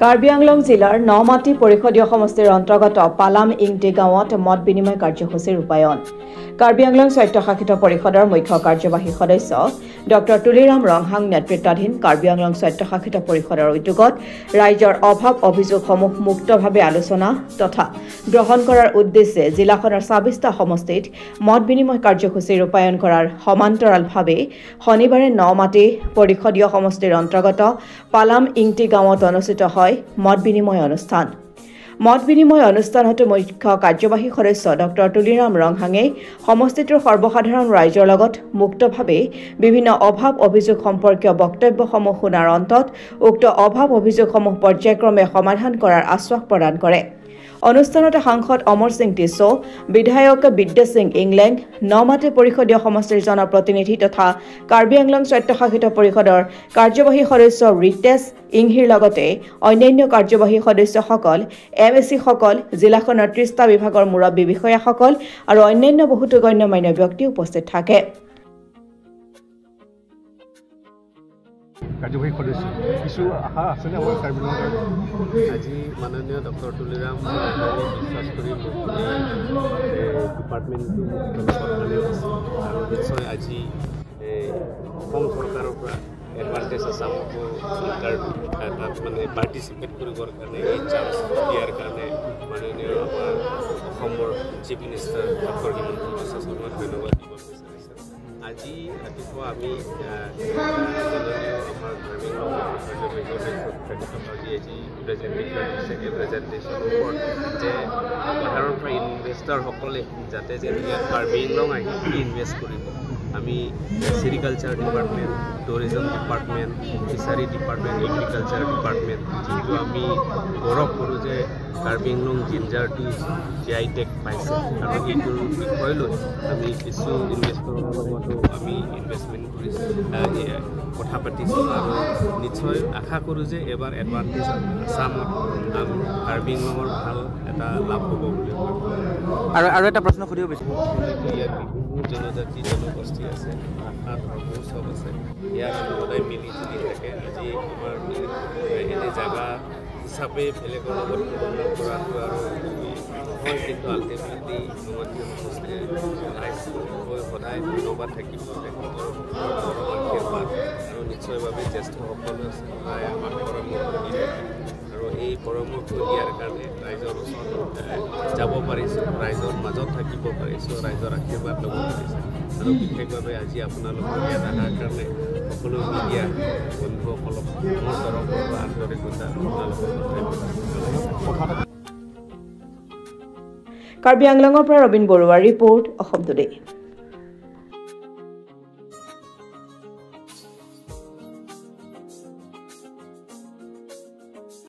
কাৰ্বি আংলং জিলাৰ নমাটি পৰিষদীয় সমষ্টিৰ অন্তৰ্গত পালাম ইংটি গাঁৱত মত বিনিময় কাৰ্যসূচী ৰূপায়ণ কাৰ্বি আংলং স্বায়ত্তশাসিত পৰিষদৰ মুখ্য কাৰ্যবাহী সদস্য ডক্টৰ তুলিৰাম ৰংহাং নেতৃত্বাধীন কাৰ্বি আংলং স্বায়ত্তশাসিত পৰিষদৰ উদ্যোগত ৰাইজৰ অভাৱ অভিযোগসমূহ মুক্তভাৱে আলোচনা তথা গ্ৰহণ কৰাৰ উদ্দেশ্যে জিলাখনৰ ২৬টা সমষ্টিত মত বিনিময় কাৰ্যসূচী ৰূপায়ণ কৰাৰ সমান্তৰালভাৱে শনিবাৰে নমাটি পৰিষদীয় সমষ্টিৰ অন্তৰ্গত পালাম ইংটি গাঁৱত অনুষ্ঠিত হয় মত বিনিময় অনুষ্ঠান মত বিনিময় অনুষ্ঠানত মুখ্য কাৰ্যবাহী সদস্য ডক্টৰ তুলিৰাম ৰংহাঙে সমষ্টিটোৰ সৰ্বসাধাৰণ ৰাইজৰ লগত মুক্তভাৱে বিভিন্ন অভাৱ অভিযোগ সম্পৰ্কীয় বক্তব্যসমূহ শুনাৰ অন্তত উক্ত অভাৱ অভিযোগসমূহ পৰ্যায়ক্ৰমে সমাধান কৰাৰ আশ্বাস প্ৰদান কৰে অনুষ্ঠানতে সাংসদ অমৰ সিং টিছো বিধায়ক বিদ্যা সিং ইংলেণ্ড নমাটি পৰিষদীয় সমষ্টিৰ জনপ্ৰতিনিধি তথা কাৰ্বি আংলং স্বায়ত্তশাসিত পৰিষদৰ কাৰ্যবাহী সদস্য ৰিতেশ ইংহিৰ লগতে অন্যান্য কাৰ্যবাহী সদস্যসকল এমএসিসকল জিলাখনৰ ৩০টা বিভাগৰ মুৰব্বী বিষয়াসকল আৰু অন্যান্য বহুতো গণ্যমান্য ব্যক্তি উপস্থিত থাকে কাৰ্যবাহী সদস্য কিছু আশা আছেনে আমাৰ কাৰ্বি আংলং আজি মাননীয় ডক্টৰ তুলিৰাম বিশ্বাস কৰি ডিপাৰ্টমেণ্টটো আৰু নিশ্চয় আজি অসম চৰকাৰৰ পৰা এডভান্টেজ আছে আমাকো তাত মানে পাৰ্টিচিপেট কৰিবৰ কাৰণে এই চান্স দিয়াৰ কাৰণে মাননীয় আমাৰ অসমৰ chief minister doctor Himanta Biswa শৰ্মাক ধন্যবাদ দিব বিচাৰিছোঁ আজি ৰাতিপুৱা আমি আমাৰ প্ৰেজেণ্টেশ্যনৰ ওপৰত যে সাধাৰণ পৰা ইনভেষ্টাৰসকলে যাতে যে কাৰ্বি আংলং আহি ইনভেষ্ট কৰিব আমি sericulture department tourism department fishery department agriculture department যিটো আমি গৌৰৱ কৰোঁ যে কাৰ্বি আংলং জিঞ্জাৰটো GI টেগ পাইছে আৰু এইটোৰ বিষয় লৈ আমি কিছু ইনভেষ্টৰৰ লগতো আমি ইনভেষ্টমেণ্ট কৰিছোঁ কথা পাতিছোঁ আৰু নিশ্চয় আশা কৰোঁ যে এবাৰ এডভান্টেজ আছামত কাৰ্বি আংলঙৰ ভাল এটা লাভ হ'ব বুলি আৰু এটা প্ৰশ্ন সুধিব বিচাৰিছোঁ ইয়াত বিভিন্ন জনজাতি জনগোষ্ঠী আছে ভাষা ধৰ্ম চব আছে ইয়াত সদায় মিলি জুলি থাকে আজি আমাৰ এনে জাগা হিচাপে বেলেগৰ লগত তুলনা কৰাটো আৰু হয় কিন্তু আল্টিমেটলি নমাটি সমষ্টিয়ে সদায় ধন্যবাদ থাকিব আশীৰ্বাদ আৰু নিশ্চয়ভাৱে জ্যেষ্ঠসকলে সদায় আমাক পৰামৰ্শ দিয়ে আৰু এই পৰামৰ্শ দিয়াৰ কাৰণে ৰাইজৰ ওচৰত যাব পাৰিছোঁ ৰাইজৰ মাজত থাকিব পাৰিছোঁ ৰাইজৰ আশীৰ্বাদ ল'ব পাৰিছোঁ আৰু বিশেষভাৱে আজি আপোনালোকৰ ইয়াত অহাৰ কাৰণে সকলো মিডিয়া বন্ধুসকলক মোৰ তৰফৰ পৰা আন্তৰিকতা আপোনালোকৰ কাৰ্বি আংলঙৰ পৰা ৰবীন বৰুৱাৰ ৰিপৰ্ট অসম টুডে।